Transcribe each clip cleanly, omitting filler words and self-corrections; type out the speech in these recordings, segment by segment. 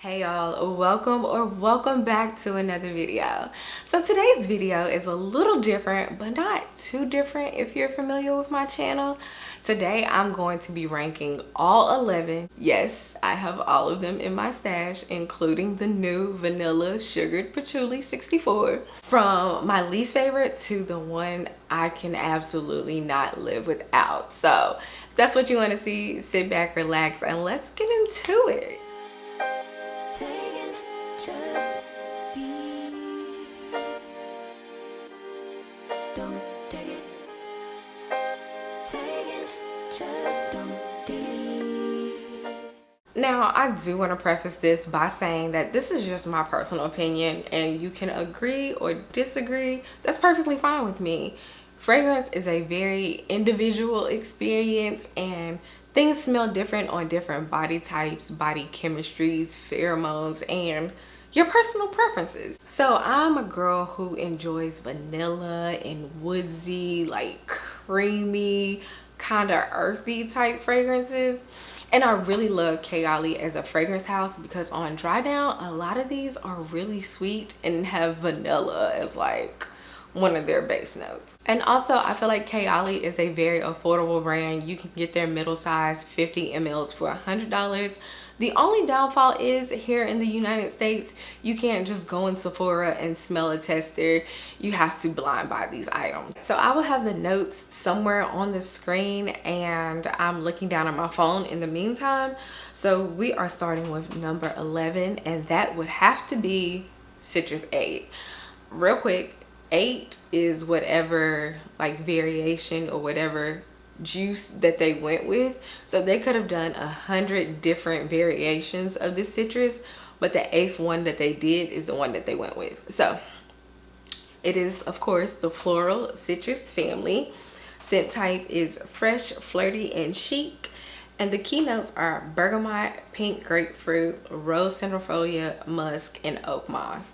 Hey y'all, welcome back to another video. So today's video is a little different, but not too different if you're familiar with my channel. Today I'm going to be ranking all 11. Yes, I have all of them in my stash, including the new vanilla sugared patchouli 64, from my least favorite to the one I can absolutely not live without. So if that's what you want to see, sit back, relax, and let's get into it. Just be. Don't take it. Just don't be. Now, I do want to preface this by saying that this is just my personal opinion, and you can agree or disagree. That's perfectly fine with me. Fragrance is a very individual experience, and things smell different on different body types, body chemistries, pheromones, and your personal preferences. So I'm a girl who enjoys vanilla and woodsy, like creamy, kind of earthy type fragrances. And I really love Kayali as a fragrance house because on dry down, a lot of these are really sweet and have vanilla as like one of their base notes. And also I feel like Kayali is a very affordable brand. You can get their middle size 50 mls for $100. The only downfall is here in the United States, you can't just go in Sephora and smell a tester. You have to blind buy these items. So I will have the notes somewhere on the screen, and I'm looking down at my phone in the meantime. So we are starting with number 11, and that would have to be Citrus 8. Real quick, 8 is whatever like variation or whatever juice that they went with. So they could have done 100 different variations of this citrus, but the 8th one that they did is the one that they went with. So it is, of course, the floral citrus family. Scent type is fresh, flirty, and chic. And the keynotes are bergamot, pink grapefruit, rose centrifolia, musk, and oak moss.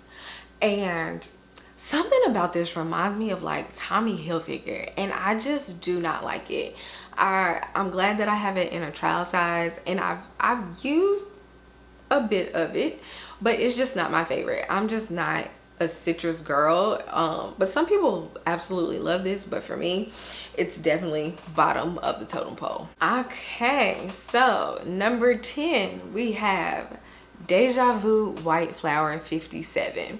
And something about this reminds me of like Tommy Hilfiger, and I just do not like it. I'm glad that I have it in a trial size, and I've used a bit of it, but it's just not my favorite. I'm just not a citrus girl, but some people absolutely love this, but for me it's definitely bottom of the totem pole. Okay, so number 10 we have Deja Vu White Flower 57.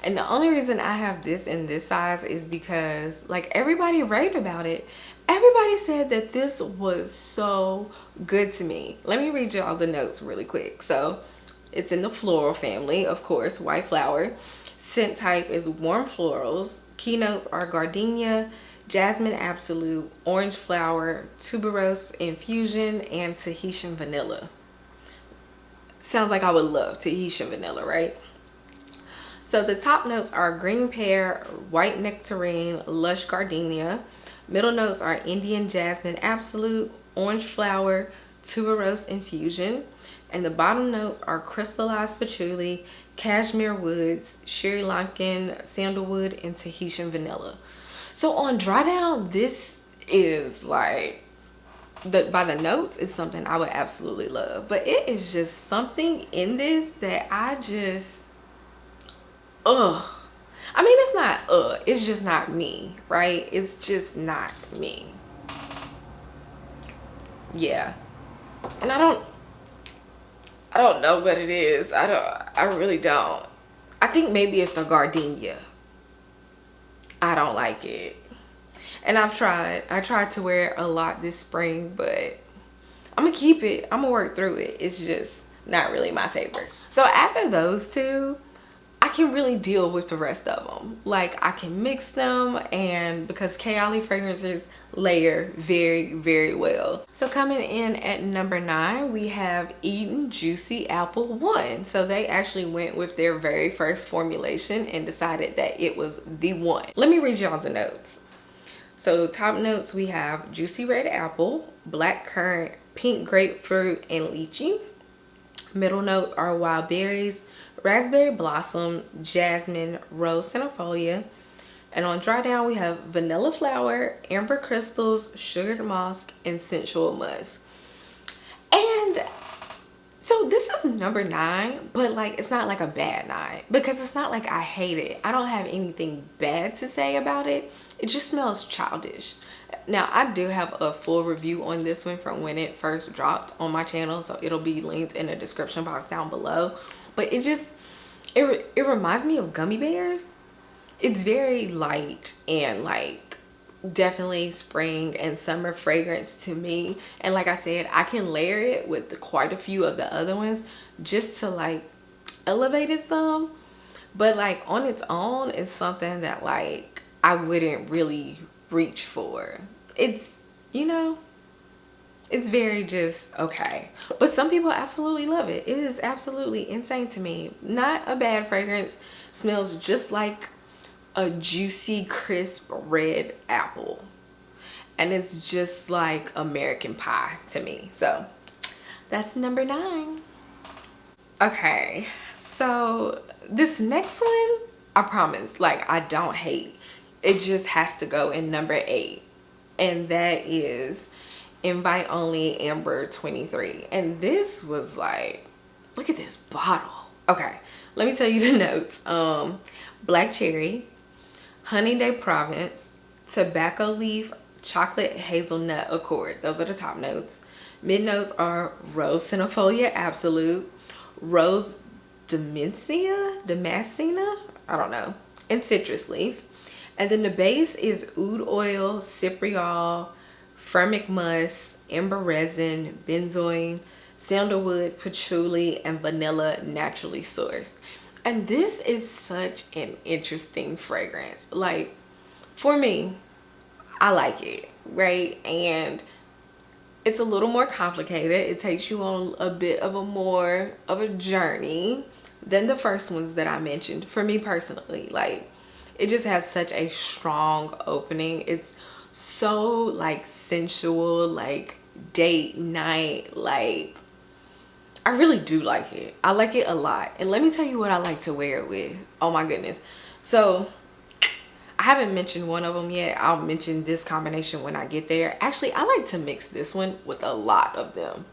And the only reason I have this in this size is because like everybody raved about it. Everybody said that this was so good to me. Let me read y'all the notes really quick. So it's in the floral family, of course, white flower. Scent type is warm florals. Keynotes are gardenia, jasmine absolute, orange flower, tuberose infusion, and Tahitian vanilla. Sounds like I would love Tahitian vanilla, right? So the top notes are green pear, white nectarine, lush gardenia. Middle notes are Indian jasmine absolute, orange flower, tuberose infusion. And the bottom notes are crystallized patchouli, cashmere woods, Sri Lankan sandalwood, and Tahitian vanilla. So on dry down, this is like, by the notes, is something I would absolutely love. But it is just something in this that I just, I mean, it's not it's just not me, right? It's just not me. Yeah. And I don't know what it is. I really don't. I think maybe it's the gardenia. I don't like it. And I tried to wear it a lot this spring, but I'm gonna keep it. I'm gonna work through it. It's just not really my favorite. So after those two, I can really deal with the rest of them. Like I can mix them, and because Kayali fragrances layer very, very well. So coming in at number 9, we have Eden Juicy Apple 1. So they actually went with their very first formulation and decided that it was the one. Let me read y'all the notes. So top notes we have juicy red apple, black currant, pink grapefruit, and lychee. Middle notes are wild berries, raspberry blossom, jasmine, rose centrifolia. And on dry down we have vanilla flower, amber crystals, sugared musk, and sensual musk. And So this is number 9, but like it's not like a bad 9 because it's not like I hate it. I don't have anything bad to say about it. It just smells childish. Now I do have a full review on this one from when it first dropped on my channel, so it'll be linked in the description box down below. But it reminds me of gummy bears. It's very light and like definitely spring and summer fragrance to me. And like I said, I can layer it with quite a few of the other ones just to like elevate it some. But like on its own, it's something that like I wouldn't really reach for. It's, you know, it's very just okay. But some people absolutely love it. It is absolutely insane to me. Not a bad fragrance. Smells just like a juicy, crisp red apple. And it's just like American pie to me. So that's number 9. Okay, so this next one, I promise, like I don't hate. It just has to go in number 8. And that is Invite Only Amber 23. And this was like, look at this bottle. Okay, let me tell you the notes. Black cherry, honey de Provence, tobacco leaf, chocolate hazelnut accord. Those are the top notes. Mid notes are rose centifolia absolute, rose damascena, I don't know, and citrus leaf. And then the base is oud oil, cypriol, firmic musk, amber resin, benzoin, sandalwood, patchouli, and vanilla naturally sourced. And this is such an interesting fragrance. Like, for me, I like it, right? And it's a little more complicated. It takes you on a bit of a journey than the first ones that I mentioned. For me personally, like, it just has such a strong opening. It's so like sensual, like date night, like I really do like it. I like it a lot. And let me tell you what I like to wear it with. Oh my goodness. So I haven't mentioned one of them yet. I'll mention this combination when I get there. Actually, I like to mix this one with a lot of them.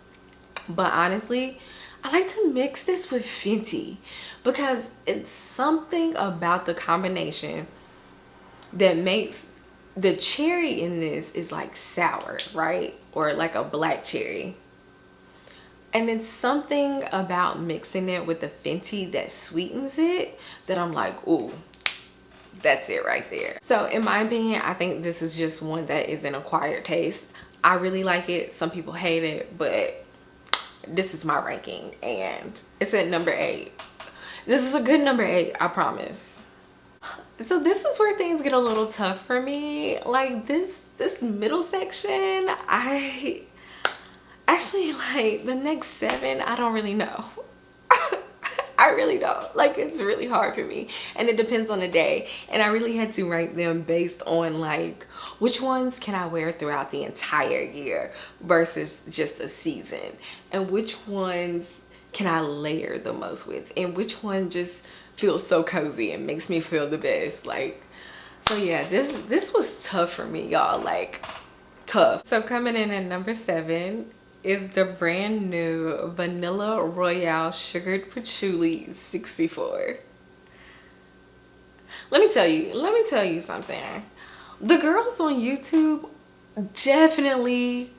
But honestly, I like to mix this with Fenty because it's something about the combination that makes the cherry in this is like sour, right? Or like a black cherry. And it's something about mixing it with the Fenty that sweetens it that I'm like, ooh, that's it right there. So in my opinion, I think this is just one that is an acquired taste. I really like it. Some people hate it, but this is my ranking and it's at number 8. This is a good number 8, I promise. So this is where things get a little tough for me. Like this middle section, I actually like the next 7, I don't really know. I really don't. Like it's really hard for me and it depends on the day. And I really had to rank them based on like which ones can I wear throughout the entire year versus just a season, and which ones can I layer the most with, and which one just feels so cozy and makes me feel the best. Like, so yeah, this was tough for me, y'all, like tough. So coming in at number 7 is the brand new Vanilla Royale Sugared Patchouli 64. Let me tell you something. The girls on YouTube definitely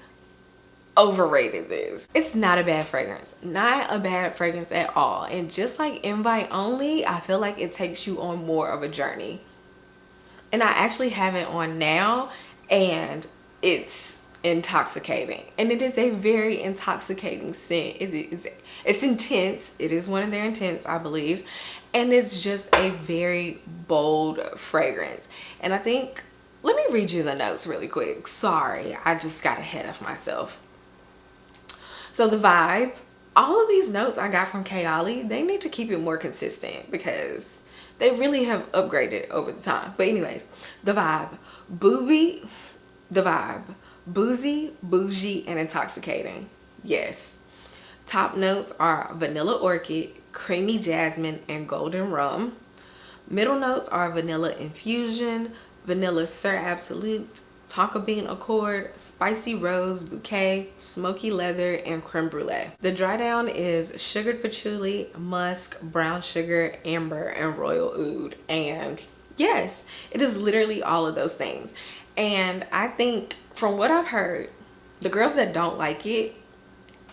overrated this. It's not a bad fragrance. Not a bad fragrance at all. And just like Invite Only, I feel like it takes you on more of a journey. And I actually have it on now and it's intoxicating, and it is a very intoxicating scent. It's intense. It is one of their intents, I believe, and it's just a very bold fragrance. And I think, let me read you the notes really quick. Sorry, I just got ahead of myself. So the vibe, all of these notes I got from Kayali, they need to keep it more consistent because they really have upgraded over the time. But anyways, the vibe, boozy, bougie, and intoxicating. Yes. Top notes are vanilla orchid, creamy jasmine, and golden rum. Middle notes are vanilla infusion, vanilla Sir Absolute, tonka bean accord, spicy rose bouquet, smoky leather, and creme brulee. The dry down is sugared patchouli, musk, brown sugar, amber, and royal oud. And yes, it is literally all of those things. And I think from what I've heard, the girls that don't like it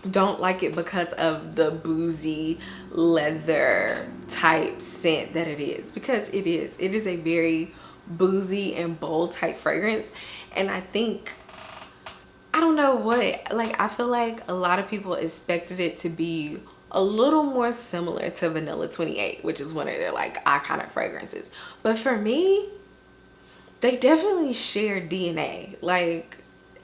because of the boozy leather type scent that it is, because it is a very boozy and bold type fragrance. And I think, I don't know what, like, I feel like a lot of people expected it to be a little more similar to Vanilla 28, which is one of their like iconic fragrances. But for me, they definitely share DNA. Like,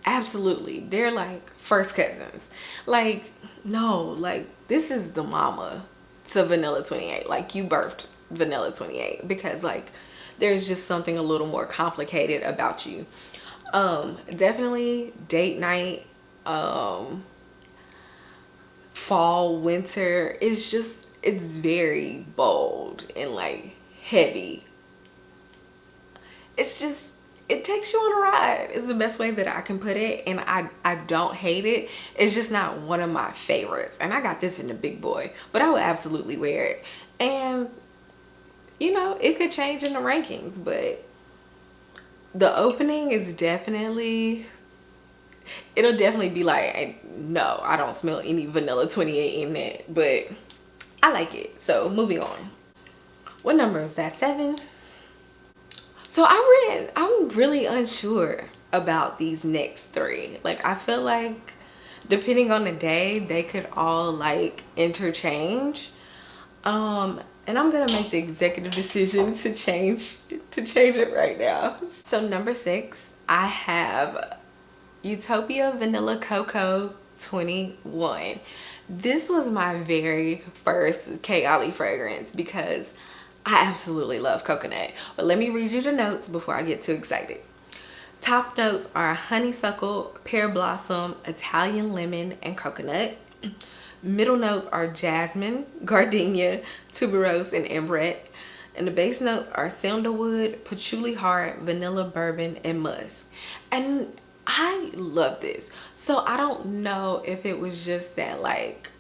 absolutely, they're like first cousins. Like, no, like, this is the mama to Vanilla 28. Like, you birthed Vanilla 28, because like there's just something a little more complicated about you. Definitely date night, fall, winter. It's very bold and like heavy. It takes you on a ride is the best way that I can put it. And I don't hate it. It's just not one of my favorites. And I got this in the big boy, but I would absolutely wear it. And you know, it could change in the rankings, but the opening is definitely, it'll definitely be like, no, I don't smell any Vanilla 28 in it, but I like it. So moving on. What number is that? 7? So I'm really unsure about these next 3. Like, I feel like depending on the day, they could all like interchange. And I'm gonna make the executive decision to change it right now. So number 6, I have Utopia Vanilla Cocoa 21. This was my very first Kayali fragrance because I absolutely love coconut. But let me read you the notes before I get too excited. Top notes are honeysuckle, pear blossom, Italian lemon, and coconut. Middle notes are jasmine, gardenia, tuberose, and ambrette. And the base notes are sandalwood, patchouli heart, vanilla bourbon, and musk. And I love this. So I don't know if it was just that like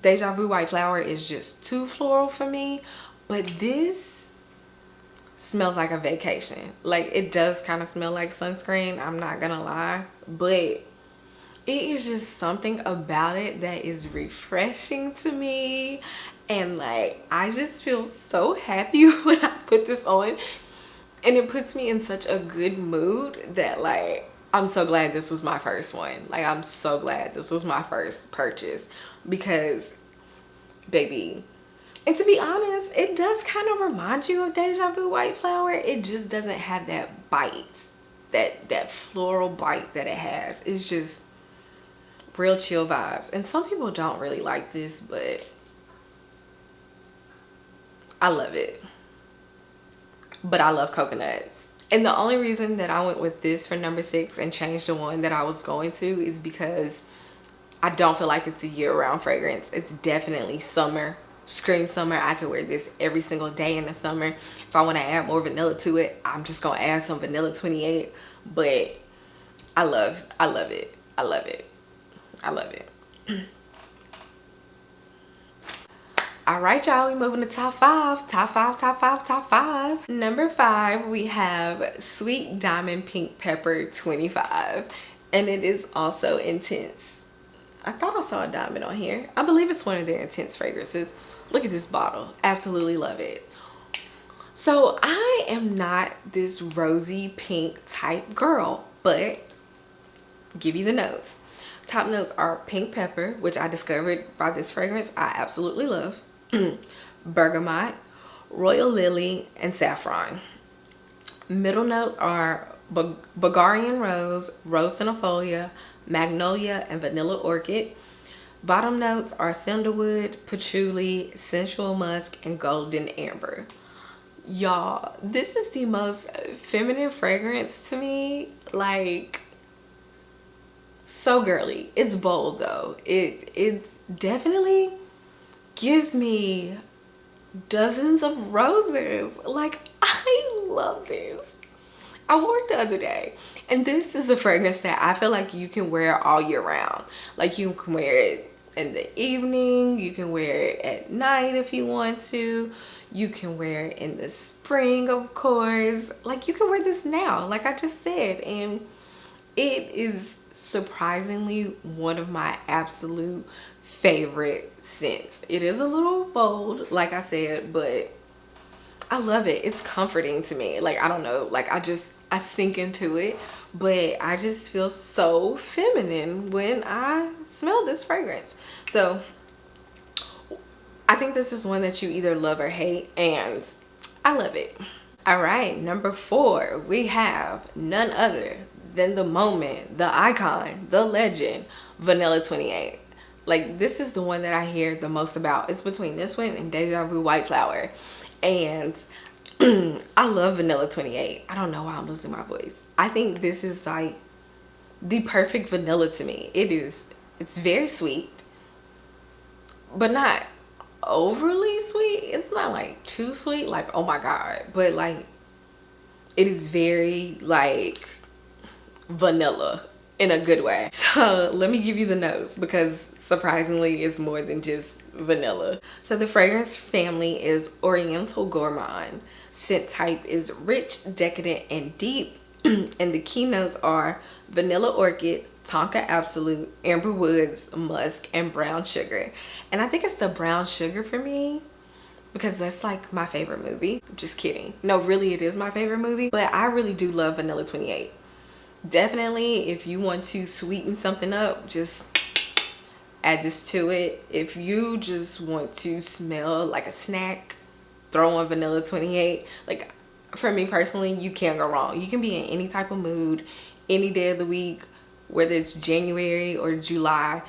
Deja Vu White Flower is just too floral for me, but this smells like a vacation. Like, it does kind of smell like sunscreen, I'm not gonna lie, but it is just something about it that is refreshing to me. And like, I just feel so happy when I put this on, and it puts me in such a good mood that like, I'm so glad this was my first one. Like, I'm so glad this was my first purchase, because baby, and to be honest, it does kind of remind you of Deja Vu White Flower. It just doesn't have that bite, that floral bite that it has. It's just real chill vibes. And some people don't really like this, but I love it. But I love coconuts. And the only reason that I went with this for number 6 and changed the one that I was going to is because I don't feel like it's a year-round fragrance. It's definitely summer. Scream summer. I could wear this every single day in the summer. If I want to add more vanilla to it, I'm just gonna add some Vanilla 28. But I love it. I love it. I love it. All right, y'all, we moving to top 5. Number 5, we have Sweet Diamond Pink Pepper 25, and it is also intense. I thought I saw a diamond on here. I believe it's one of their intense fragrances. Look at this bottle. Absolutely love it. So I am not this rosy pink type girl, but give you the notes. Top notes are pink pepper, which I discovered by this fragrance I absolutely love, bergamot, royal lily, and saffron. Middle notes are Bulgarian rose, rose centifolia, magnolia, and vanilla orchid. Bottom notes are sandalwood, patchouli, sensual musk, and golden amber. Y'all, this is the most feminine fragrance to me. Like, so girly. It's bold though. It definitely gives me dozens of roses. Like, I love this. I wore it the other day. And this is a fragrance that I feel like you can wear all year round. Like you can wear it in the evening, you can wear it at night if you want to. You can wear it in the spring, of course. Like you can wear this now, like I just said. And it is surprisingly one of my absolute favorite scents. It is a little bold, like I said, but I love it. It's comforting to me. Like, I don't know, like I sink into it, but I just feel so feminine when I smell this fragrance. So I think this is one that you either love or hate, and I love it. All right, number 4, we have none other than the moment, the icon, the legend, Vanilla 28. Like, this is the one that I hear the most about. It's between this one and Deja Vu White Flower. And I love Vanilla 28. I don't know why I'm losing my voice. I think this is like the perfect vanilla to me. It's very sweet, but not overly sweet. It's not like too sweet, like oh my god, but like it is very like vanilla in a good way. So let me give you the notes, because surprisingly it's more than just vanilla. So the fragrance family is Oriental Gourmand. Scent type is rich, decadent, and deep. And the key notes are vanilla orchid, tonka absolute, amber woods, musk, and brown sugar. And I think it's the brown sugar for me, because that's like my favorite movie. Just kidding. No, really it is my favorite movie, but I really do love Vanilla 28. Definitely, if you want to sweeten something up, just add this to it. If you just want to smell like a snack, throw on Vanilla 28. Like, for me personally, you can't go wrong. You can be in any type of mood, any day of the week, whether it's January or July.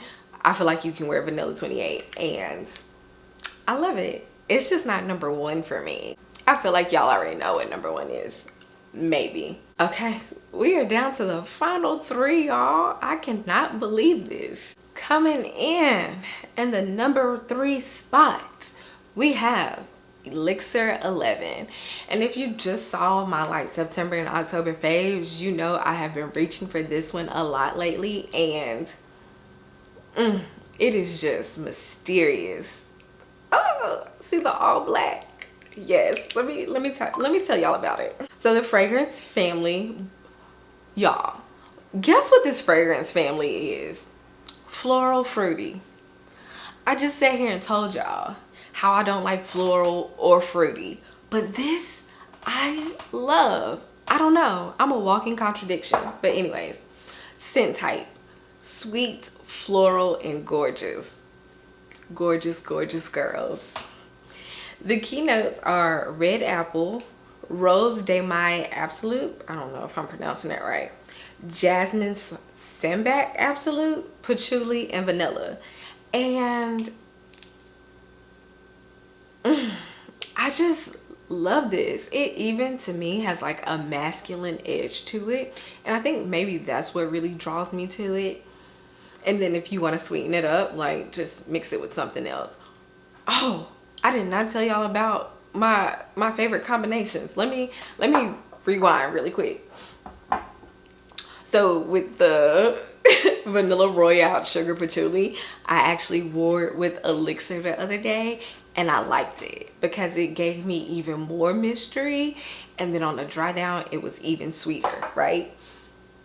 I feel like you can wear Vanilla 28, and I love it. It's just not number 1 for me. I feel like y'all already know what number 1 is. Maybe. Okay, we are down to the final 3, y'all. I cannot believe this. Coming in the number 3 spot, we have Elixir 11. And if you just saw my like September and October faves, you know I have been reaching for this one a lot lately, and it is just mysterious. Oh, see the all black? Yes, let me tell y'all about it. So the fragrance family, y'all, guess what this fragrance family is? Floral fruity. I just sat here and told y'all how I don't like floral or fruity, but this I love. I don't know, I'm a walking contradiction. But anyways, scent type sweet, floral, and gorgeous. Gorgeous, gorgeous girls. The keynotes are red apple, rose de mai absolute, I don't know if I'm pronouncing that right, jasmine sambac absolute, patchouli, and vanilla. And I just love this. It even to me has like a masculine edge to it, and I think maybe that's what really draws me to it. And then if you want to sweeten it up, like just mix it with something else. Oh, I did not tell y'all about my favorite combinations. Let me rewind really quick. So with the vanilla royale sugar patchouli, I actually wore it with Elixir the other day, and I liked it because it gave me even more mystery, and then on the dry down it was even sweeter, right?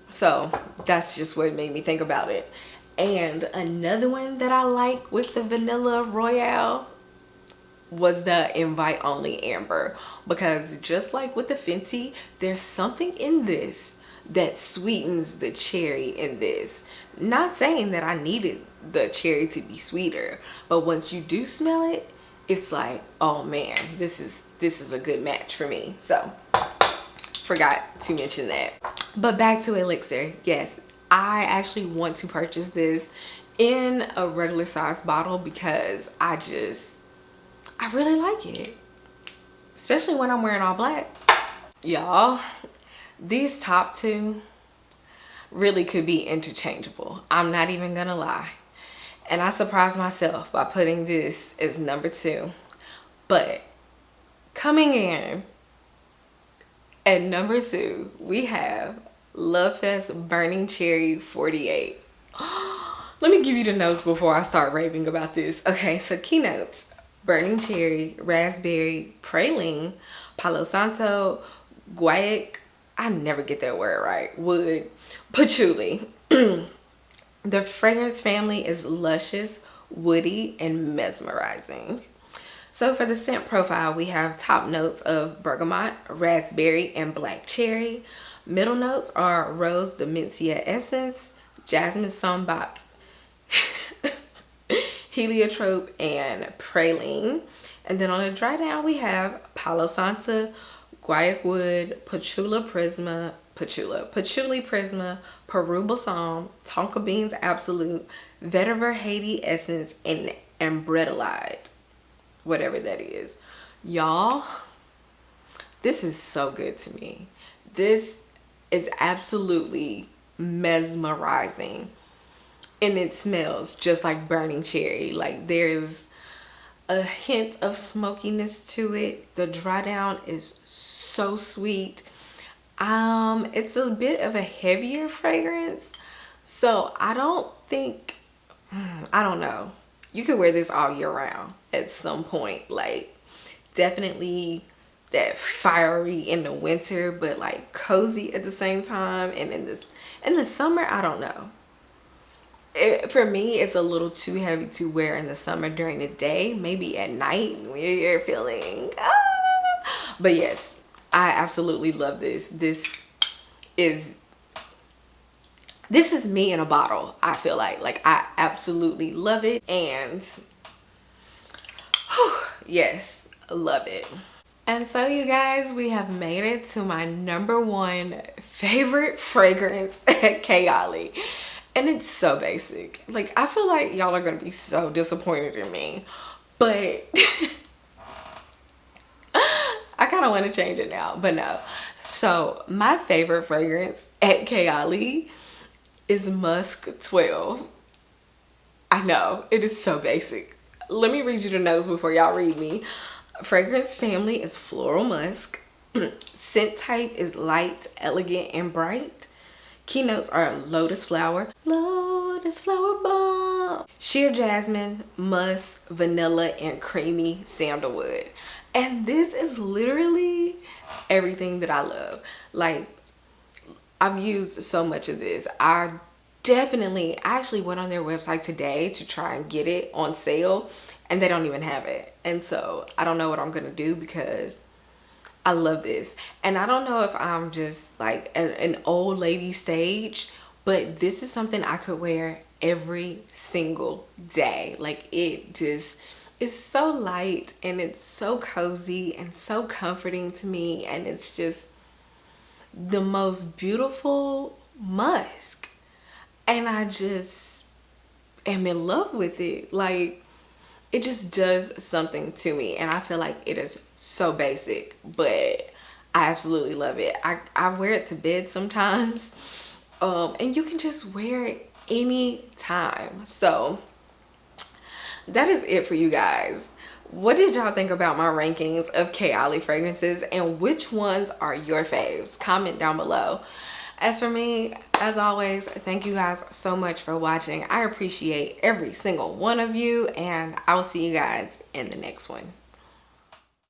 So that's just what made me think about it. And another one that I like with the vanilla royale was the invite only amber, because just like with the Fenty, there's something in this that sweetens the cherry in this. Not saying that I needed the cherry to be sweeter, but once you do smell it, it's like, oh man, this is a good match for me. So forgot to mention that. But back to Elixir. Yes, I actually want to purchase this in a regular size bottle because I really like it, especially when I'm wearing all black. Y'all, these top 2 really could be interchangeable. I'm not even gonna lie. And I surprised myself by putting this as number 2. But coming in At number 2, we have Lovefest Burning Cherry 48. Let me give you the notes before I start raving about this. Okay, so keynotes: burning cherry, raspberry, praline, palo santo, guaiac, I never get that word right, wood, patchouli. The fragrance family is luscious, woody, and mesmerizing. So for the scent profile, we have top notes of bergamot, raspberry, and black cherry. Middle notes are rose dementia essence, jasmine sambac, heliotrope, and praline. And then on the dry down, we have palo santo, guaiac wood, patchouli prisma, Peru balsam, tonka beans absolute, vetiver Haiti essence, and embretellide, whatever that is. Y'all, this is so good to me. This is absolutely mesmerizing, and it smells just like burning cherry. Like, there's a hint of smokiness to it. The dry down is so sweet. It's a bit of a heavier fragrance, so I don't think, I don't know, you could wear this all year round at some point. Like, definitely that fiery in the winter, but like cozy at the same time. And in the summer, I don't know. For me, it's a little too heavy to wear in the summer during the day, maybe at night when you're feeling, but yes, I absolutely love this. This is me in a bottle. I feel like I absolutely love it. And whew, yes, love it. And so you guys, we have made it to my number 1 favorite fragrance at Kayali. And it's so basic. Like, I feel like y'all are gonna be so disappointed in me, but I kind of want to change it now, but no. So my favorite fragrance at Kayali is Musk 12. I know, it is so basic. Let me read you the notes before y'all read me. Fragrance family is floral musk. Scent type is light, elegant, and bright. Keynotes are lotus flower bomb, sheer jasmine, musk, vanilla, and creamy sandalwood. And this is literally everything that I love. Like, I've used so much of this. I actually went on their website today to try and get it on sale, and they don't even have it. And so I don't know what I'm gonna do, because I love this. And I don't know if I'm just like an old lady stage, but this is something I could wear every single day. Like, it just is so light, and it's so cozy and so comforting to me, and it's just the most beautiful musk, and I just am in love with it. Like, it just does something to me, and I feel like it is so basic, but I absolutely love it. I wear it to bed sometimes, and you can just wear it anytime. So that is it for you guys. What did y'all think about my rankings of Kayali fragrances, and which ones are your faves? Comment down below. As for me, as always, thank you guys so much for watching. I appreciate every single one of you, and I'll see you guys in the next one.